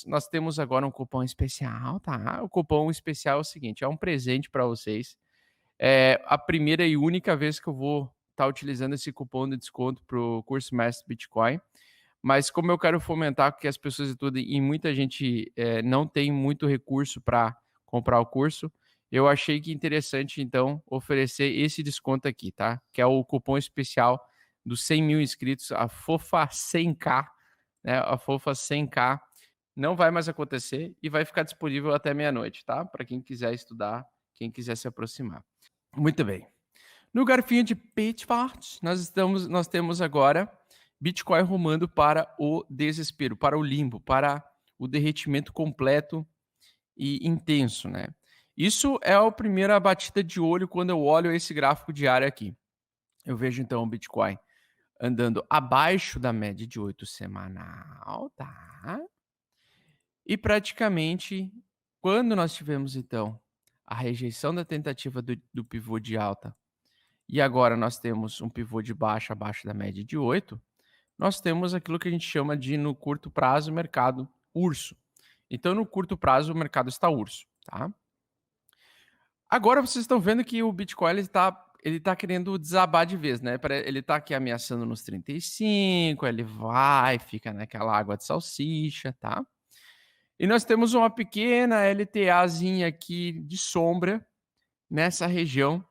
nós temos agora um cupom especial, tá? O cupom especial é o seguinte, é um presente para vocês. É a primeira e única vez que eu vou estar utilizando esse cupom de desconto para o curso Mestre Bitcoin. Mas como eu quero fomentar que as pessoas estudem e muita gente não tem muito recurso para comprar o curso, eu achei que interessante, então, oferecer esse desconto aqui, tá? Que é o cupom especial dos 100 mil inscritos, a Fofa 100K, né? A Fofa 100K não vai mais acontecer e vai ficar disponível até meia-noite, tá? Para quem quiser estudar, quem quiser se aproximar. Muito bem. No garfinho de Pitchpart, nós temos agora Bitcoin rumando para o desespero, para o limbo, para o derretimento completo e intenso, né? Isso é a primeira batida de olho quando eu olho esse gráfico diário aqui. Eu vejo então o Bitcoin andando abaixo da média de 8 semanal, tá? E praticamente, quando nós tivemos então a rejeição da tentativa do pivô de alta e agora nós temos um pivô de baixa abaixo da média de 8, nós temos aquilo que a gente chama de, no curto prazo, mercado urso. Então, no curto prazo, o mercado está urso, tá? Agora vocês estão vendo que o Bitcoin ele tá querendo desabar de vez, né? Ele está aqui ameaçando nos 35, ele vai, fica naquela água de salsicha, tá? E nós temos uma pequena LTAzinha aqui de sombra nessa região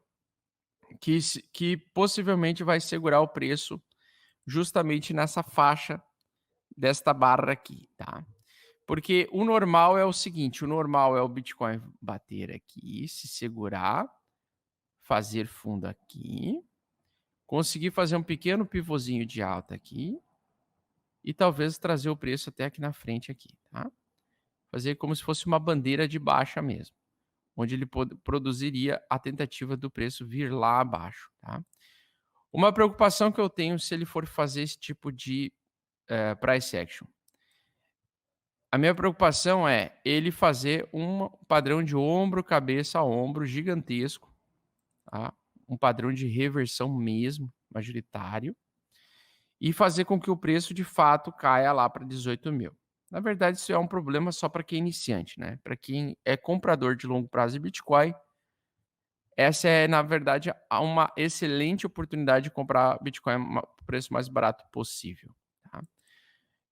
que possivelmente vai segurar o preço justamente nessa faixa desta barra aqui, tá? Porque o normal é o seguinte, o normal é o Bitcoin bater aqui, se segurar, fazer fundo aqui, conseguir fazer um pequeno pivôzinho de alta aqui e talvez trazer o preço até aqui na frente aqui, tá? Fazer como se fosse uma bandeira de baixa mesmo, onde ele produziria a tentativa do preço vir lá abaixo, tá? Uma preocupação que eu tenho se ele for fazer esse tipo de price action. A minha preocupação é ele fazer um padrão de ombro, cabeça a ombro gigantesco, tá? Um padrão de reversão mesmo, majoritário, e fazer com que o preço de fato caia lá para 18 mil. Na verdade, isso é um problema só para quem é iniciante, né? Para quem é comprador de longo prazo de Bitcoin, essa é, na verdade, uma excelente oportunidade de comprar Bitcoin o preço mais barato possível, tá?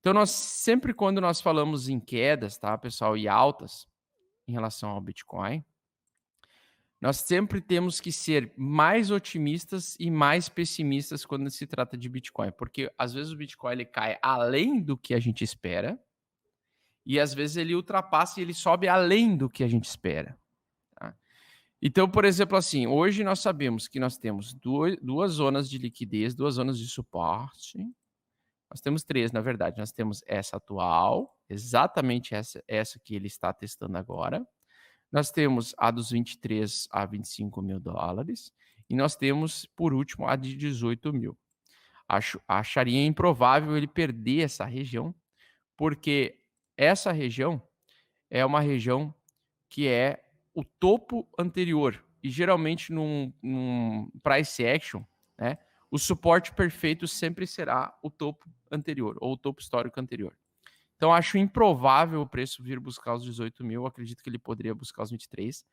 Então, nós sempre quando nós falamos em quedas, tá, pessoal, e altas em relação ao Bitcoin, nós sempre temos que ser mais otimistas e mais pessimistas quando se trata de Bitcoin, porque às vezes o Bitcoin ele cai além do que a gente espera e às vezes ele ultrapassa e ele sobe além do que a gente espera, tá? Então, por exemplo, assim, hoje nós sabemos que nós temos duas zonas de liquidez, duas zonas de suporte. Nós temos três, na verdade. Nós temos essa atual, exatamente essa que ele está testando agora. Nós temos a dos 23 a 25 mil dólares. E nós temos, por último, a de 18 mil. Acharia improvável ele perder essa região, porque essa região é uma região que é o topo anterior. E geralmente num price action, né, o suporte perfeito sempre será o topo anterior, ou o topo histórico anterior. Então, acho improvável o preço vir buscar os 18 mil. Acredito que ele poderia buscar os 23.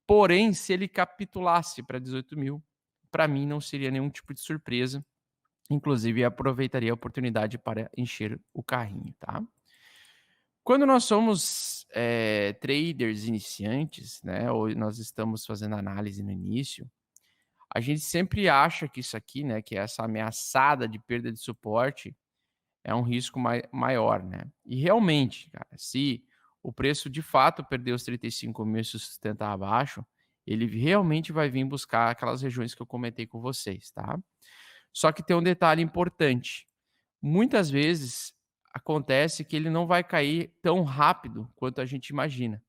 Porém, se ele capitulasse para 18 mil, para mim não seria nenhum tipo de surpresa. Inclusive, aproveitaria a oportunidade para encher o carrinho, tá? Quando nós somos traders iniciantes, né, ou nós estamos fazendo análise no início, a gente sempre acha que isso aqui, né, que essa ameaçada de perda de suporte é um risco maior, né? E realmente, cara, se o preço de fato perder os 35 mil e se sustentar abaixo, ele realmente vai vir buscar aquelas regiões que eu comentei com vocês, tá? Só que tem um detalhe importante. Muitas vezes acontece que ele não vai cair tão rápido quanto a gente imagina.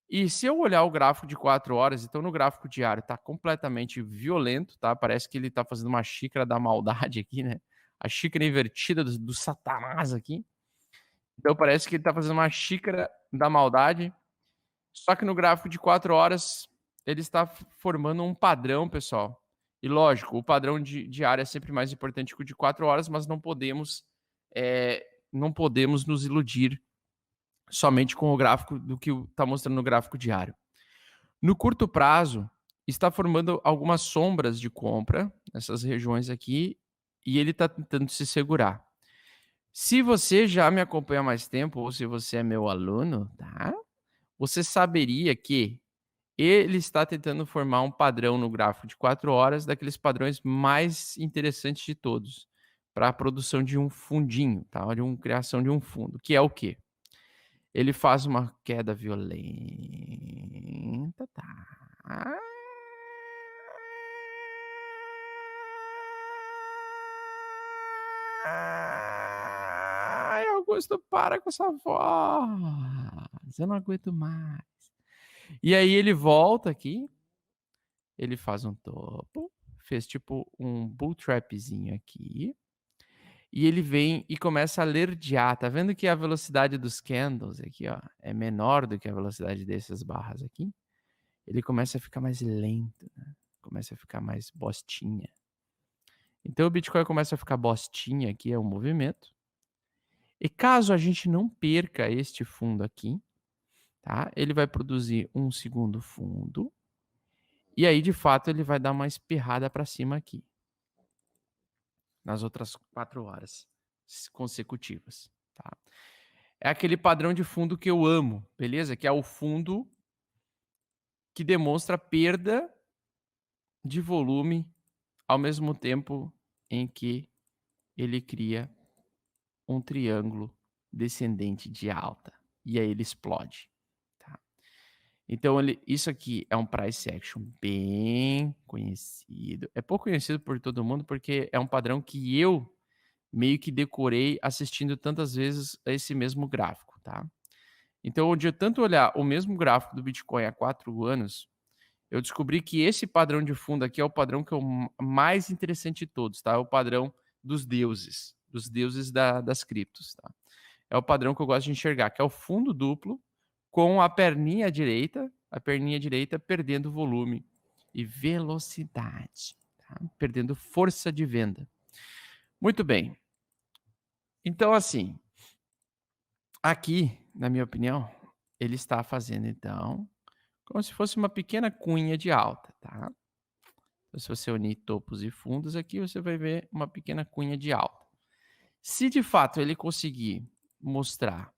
E se eu olhar o gráfico de 4 horas, então no gráfico diário está completamente violento, tá? Parece que ele está fazendo uma xícara da maldade aqui, né? A xícara invertida do Satanás aqui. Então parece que ele está fazendo uma xícara da maldade. Só que no gráfico de 4 horas, ele está formando um padrão, pessoal. E lógico, o padrão diário é sempre mais importante que o de 4 horas, mas não podemos nos iludir somente com o gráfico do que está mostrando no gráfico diário. No curto prazo, está formando algumas sombras de compra nessas regiões aqui e ele está tentando se segurar. Se você já me acompanha há mais tempo ou se você é meu aluno, tá? Você saberia que ele está tentando formar um padrão no gráfico de 4 horas, daqueles padrões mais interessantes de todos, para a produção de um fundinho, tá? De uma criação de um fundo, que é o quê? Ele faz uma queda violenta, tá? Ai, Augusto, para com essa voz. Eu não aguento mais. E aí ele volta aqui, ele faz um topo, fez tipo um bull trapzinho aqui, e ele vem e começa a alerdear. Tá vendo que a velocidade dos candles aqui, ó, é menor do que a velocidade dessas barras aqui? Ele começa a ficar mais lento, né? Começa a ficar mais bostinha. Então o Bitcoin começa a ficar bostinha aqui, é o movimento. E caso a gente não perca este fundo aqui, tá? Ele vai produzir um segundo fundo. E aí, de fato, ele vai dar uma espirrada para cima aqui. Nas outras 4 horas consecutivas, tá? É aquele padrão de fundo que eu amo, beleza? Que é o fundo que demonstra perda de volume ao mesmo tempo em que ele cria um triângulo descendente de alta. E aí ele explode. Tá? Então, isso aqui é um price action bem conhecido. É pouco conhecido por todo mundo porque é um padrão que eu meio que decorei assistindo tantas vezes a esse mesmo gráfico. Tá? Então, de eu tanto olhar o mesmo gráfico do Bitcoin há 4 anos, eu descobri que esse padrão de fundo aqui é o padrão que é o mais interessante de todos, tá? É o padrão dos deuses das criptos, tá? É o padrão que eu gosto de enxergar, que é o fundo duplo com a perninha direita perdendo volume e velocidade, tá? Perdendo força de venda. Muito bem. Então, assim, aqui, na minha opinião, ele está fazendo, então, como se fosse uma pequena cunha de alta, tá? Então, se você unir topos e fundos aqui, você vai ver uma pequena cunha de alta. Se de fato ele conseguir mostrar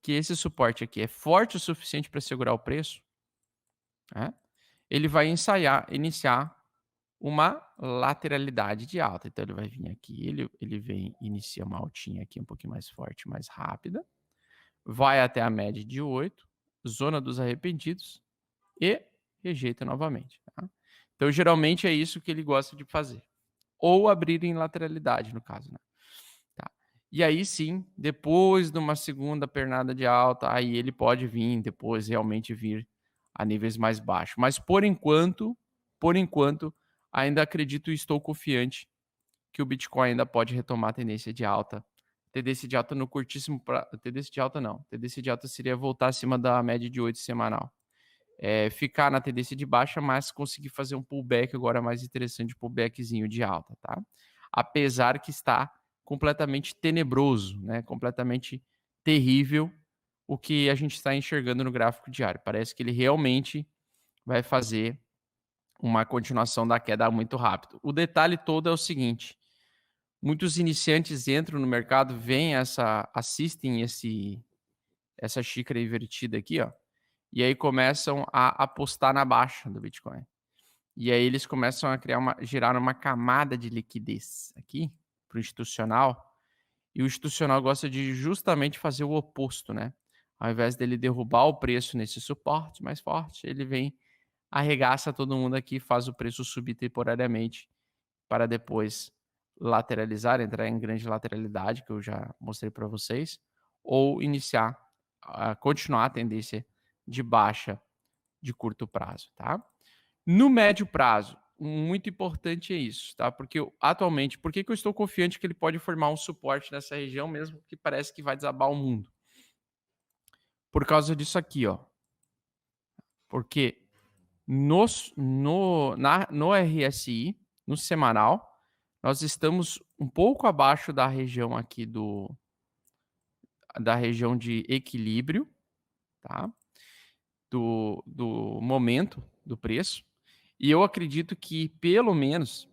que esse suporte aqui é forte o suficiente para segurar o preço, né, ele vai iniciar uma lateralidade de alta. Então ele vai vir aqui, ele vem, inicia uma altinha aqui um pouquinho mais forte, mais rápida, vai até a média de 8, zona dos arrependidos e rejeita novamente. Tá? Então geralmente é isso que ele gosta de fazer. Ou abrir em lateralidade, no caso, né? Tá. E aí sim, depois de uma segunda pernada de alta, aí ele pode vir depois realmente vir a níveis mais baixos. Mas por enquanto, ainda acredito e estou confiante que o Bitcoin ainda pode retomar a tendência de alta. Tendência de alta no curtíssimo tendência de alta não. Tendência de alta seria voltar acima da média de 8 semanal. Ficar na tendência de baixa, mas conseguir fazer um pullback agora mais interessante, pullbackzinho de alta, tá? Apesar que está completamente tenebroso, né? Completamente terrível o que a gente está enxergando no gráfico diário. Parece que ele realmente vai fazer uma continuação da queda muito rápido. O detalhe todo é o seguinte: muitos iniciantes entram no mercado, assistem essa xícara invertida aqui, ó, e aí começam a apostar na baixa do Bitcoin. E aí eles começam a gerar uma camada de liquidez aqui para o institucional. E o institucional gosta de justamente fazer o oposto, né? Ao invés dele derrubar o preço nesse suporte mais forte, ele vem, arregaça todo mundo aqui, faz o preço subir temporariamente para depois lateralizar, entrar em grande lateralidade, que eu já mostrei para vocês, ou continuar a tendência de baixa de curto prazo, tá? No médio prazo, muito importante é isso, tá? Porque atualmente, por que eu estou confiante que ele pode formar um suporte nessa região, mesmo que parece que vai desabar o mundo? Por causa disso aqui, ó. Porque no RSI, no semanal, nós estamos um pouco abaixo da região aqui da região de equilíbrio, tá? Do momento do preço. E eu acredito que pelo menos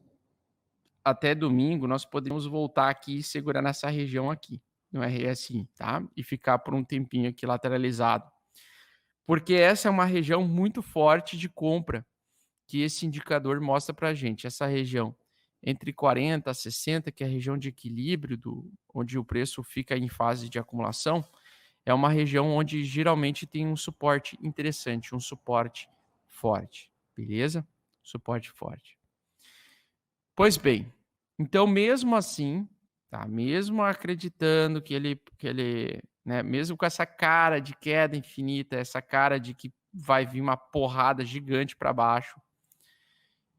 até domingo nós podemos voltar aqui e segurar nessa região aqui, no RSI, tá? E ficar por um tempinho aqui lateralizado. Porque essa é uma região muito forte de compra que esse indicador mostra para a gente. Essa região entre 40 a 60, que é a região de equilíbrio, onde o preço fica em fase de acumulação, é uma região onde geralmente tem um suporte interessante, um suporte forte, beleza? Suporte forte. Pois bem, então mesmo assim, tá? Mesmo acreditando né, mesmo com essa cara de queda infinita, essa cara de que vai vir uma porrada gigante para baixo,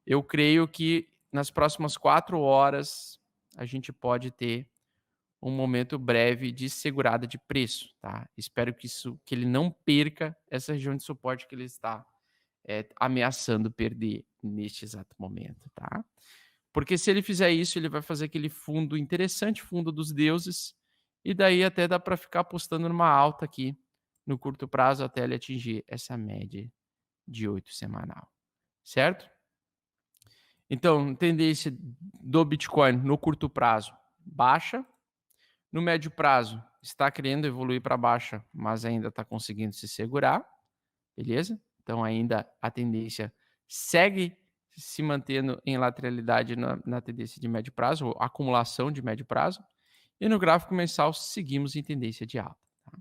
eu creio que nas próximas 4 horas a gente pode ter um momento breve de segurada de preço, tá? Espero que ele não perca essa região de suporte que ele está ameaçando perder neste exato momento, tá? Porque se ele fizer isso, ele vai fazer aquele fundo interessante, fundo dos deuses, e daí até dá para ficar apostando numa alta aqui no curto prazo até ele atingir essa média de 8 semanal, certo? Então, tendência do Bitcoin no curto prazo, baixa. No médio prazo, está querendo evoluir para baixa, mas ainda está conseguindo se segurar, beleza? Então, ainda a tendência segue se mantendo em lateralidade na tendência de médio prazo, ou acumulação de médio prazo. E no gráfico mensal, seguimos em tendência de alta. Tá?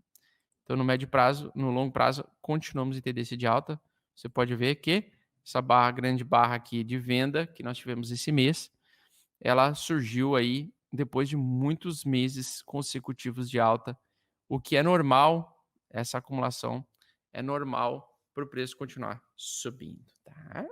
Então, no médio prazo, no longo prazo, continuamos em tendência de alta. Você pode ver que essa grande barra aqui de venda que nós tivemos esse mês, ela surgiu aí depois de muitos meses consecutivos de alta, o que é normal, essa acumulação é normal para o preço continuar subindo, tá?